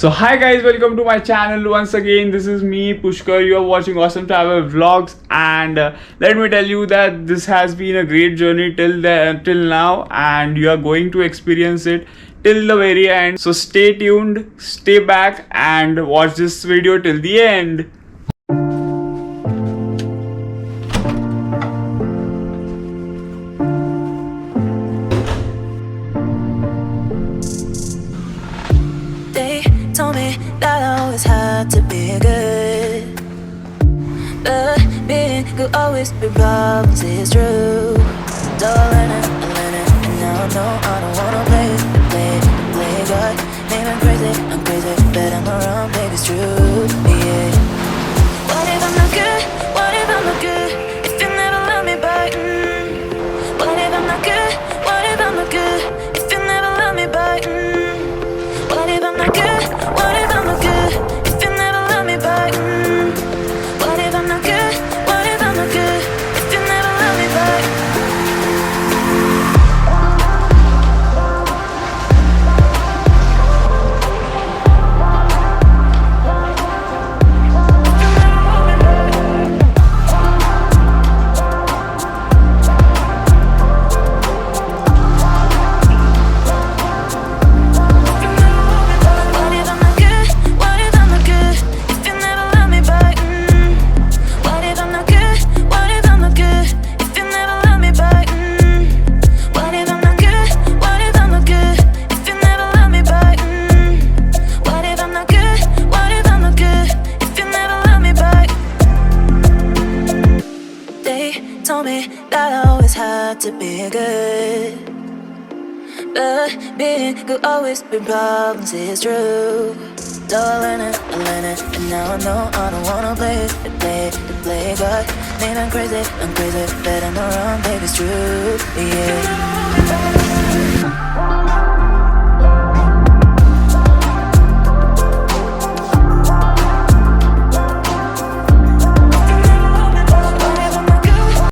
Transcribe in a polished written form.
So hi guys, welcome to my channel once again. This is me Pushkar. You are watching awesome travel vlogs, and let me tell you that this has been a great journey till now, and you are going to experience it till the very end. So stay tuned, stay back and watch this video till the end. Told me that I always had to be good, but being good always be problems, it's true. So I learned it, and now I know I don't wanna play God. Man, I'm crazy, but I'm around, baby, it's true, yeah. What if I'm not good? What if I'm not good? If you never love me back, What if I'm not good? What if I'm not good? If you never love me back, What if I'm not good? What if I'm not good? If you never love me back, What if I'm not good? What if I'm not good? If you never love me back. Told me that I always had to be good, but being good always be problems, it's true. So I learned it, and now I know I don't wanna play God. Man, I'm crazy, but I'm around, baby, it's true, yeah.